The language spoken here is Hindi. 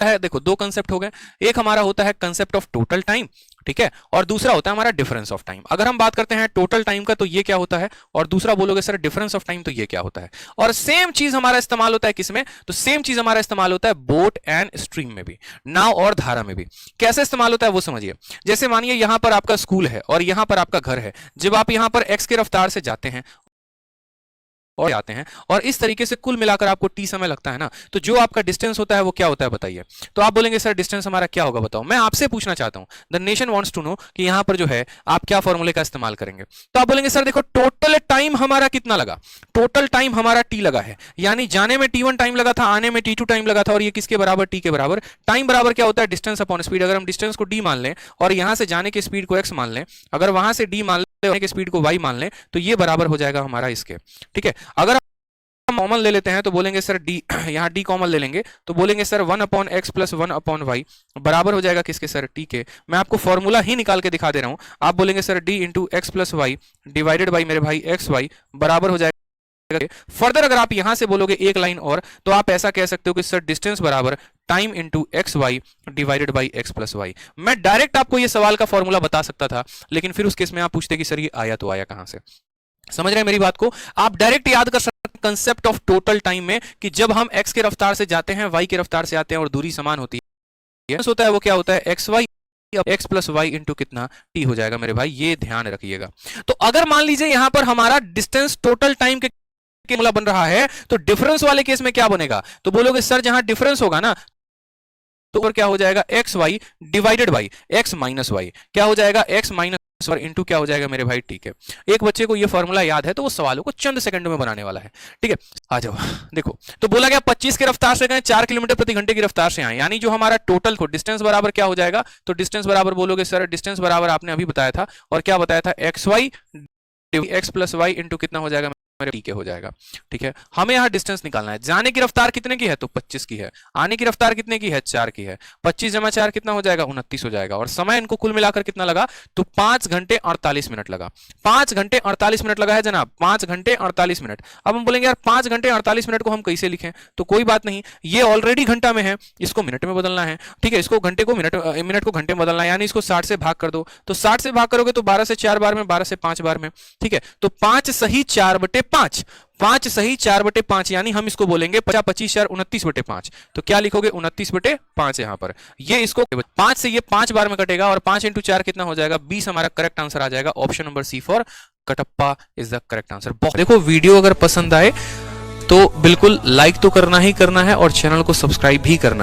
है, देखो दो कंसेप्ट हो गए। एक हमारा होता है कंसेप्ट ऑफ टोटल टाइम, ठीक है, और दूसरा होता है हमारा डिफरेंस ऑफ टाइम। अगर हम बात करते हैं टोटल टाइम का तो ये क्या होता है, और दूसरा बोलोगे सर डिफरेंस ऑफ टाइम तो ये क्या होता है। और सेम चीज हमारा इस्तेमाल होता है किसमें, तो सेम चीज हमारा इस्तेमाल होता है बोट एंड स्ट्रीम में भी, नाव और धारा में भी। कैसे इस्तेमाल होता है वो समझिए। जैसे मानिए यहां पर आपका स्कूल है और यहां पर आपका घर है। जब आप यहां पर एक्स की रफ्तार से जाते हैं और आते हैं और इस तरीके से कुल मिलाकर आपको टी समय लगता है ना, तो जो आपका डिस्टेंस होता है वो क्या होता है बताइए। तो आप बोलेंगे सर डिस्टेंस हमारा क्या होगा बताओ। मैं आपसे पूछना चाहता हूं, the nation wants to know कि यहां पर जो है आप क्या फॉर्मूले का इस्तेमाल करेंगे। तो आप बोलेंगे सर देखो टोटल टाइम हमारा कितना लगा, टोटल टाइम हमारा टी लगा है, यानी जाने में टी1 टाइम लगा था, आने में टी2 टाइम लगा था, और ये किसके बराबर, टी के बराबर। टाइम बराबर क्या होता है, डिस्टेंस अपॉन स्पीड। अगर हम डिस्टेंस को डी मान लें और यहां से जाने की स्पीड को एक्स मान लें, अगर वहां से डी मान लें की स्पीड को वाई मान लें, तो ये बराबर हो जाएगा हमारा इसके, ठीक है। अगर कॉमन ले लेते हैं तो बोलेंगे सर डी, यहाँ डी कॉमन ले लेंगे तो बोलेंगे सर 1/x + 1/y बराबर हो जाएगा किसके सर, टी के। मैं आपको फॉर्मूला ही निकाल के दिखा दे रहा हूं। आप बोलेंगे sir d × x + y divided by मेरे भाई xy बराबर हो जाएगा। फर्दर अगर आप यहां से बोलोगे एक लाइन और, तो आप ऐसा कह सकते हो कि सर डिस्टेंस बराबर time × xy divided by x + y। मैं डायरेक्ट आपको ये सवाल का फॉर्मूला बता सकता था, लेकिन फिर उस केस में आप पूछते कि सर ये आया तो आया कहां से। समझ रहे हैं मेरी बात को। आप डायरेक्ट याद कर सकते हैं कंसेप्ट ऑफ टोटल टाइम में कि जब हम x के रफ्तार से जाते हैं, y की रफ्तार से आते हैं और दूरी समान होती है, होता है वो क्या होता है xy, x + y × कितना, t हो जाएगा मेरे भाई, ये ध्यान रखिएगा। तो अगर मान लीजिए यहां पर हमारा डिस्टेंस टोटल टाइम के फॉर्मूला बन रहा है, तो डिफरेंस वाले केस में क्या बनेगा, तो बोलोगे सर जहां डिफरेंस होगा ना तो और क्या हो जाएगा, xy divided by x - y क्या हो जाएगा, x - और इंटू क्या हो जाएगा मेरे भाई, ठीक है। एक बच्चे को ये फॉर्मूला याद है तो वो सवालों को चंद सेकंडों में बनाने वाला है, ठीक है। आ जाओ देखो, तो बोला गया 25 की रफ्तार से गए, 4 किलोमीटर प्रति घंटे की रफ्तार से आए, यानी जो हमारा टोटल को डिस्टेंस बराबर क्या हो जाएगा, तो डिस्टेंस बराबर बोलोगे सर डिस्टेंस बराबर आपने अभी बताया था, और क्या बताया था, xy x + y इंटू कितना हो जाएगा मेरे, टी के हो जाएगा, ठीक है। हमें यहाँ डिस्टेंस निकालना है। जाने की रफ्तार कितने की है, तो 25 की है। आने की रफ्तार कितने की है, 4 की है। 25 × 4 कितना हो जाएगा, 29 हो जाएगा। और समय इनको कुल मिलाकर कितना लगा, तो 5 घंटे 48 मिनट लगा। 5 घंटे 48 मिनट लगा है जनाब, 5 घंटे 48 मिनट। अब हम बोलेंगे यार 5 घंटे 48 मिनट को हम कैसे लिखें, तो कोई बात नहीं, ये ऑलरेडी घंटा में है, इसको मिनट में बदलना है, ठीक है। इसको घंटे को मिनट को घंटे में बदलना है, यानी इसको 60 से भाग कर दो, तो 60 से भाग करोगे तो 12 से 4 बार में, 12 से 5 बार में, ठीक है। तो 5 सही 4/5, 5 सही 4/5, यानी हम इसको बोलेंगे 50 25 4 29/5। तो क्या लिखोगे, 29/5 यहां पर। ये इसको 5 से ये 5 बार में कटेगा, और 5 × 4 कितना हो जाएगा, 20 हमारा करेक्ट आंसर आ जाएगा। Option number C for Kattappa is the correct answer. देखो वीडियो अगर पसंद आए तो बिल्कुल लाइक तो करना ही करना है, और चैनल को सब्सक्राइब भी करना है।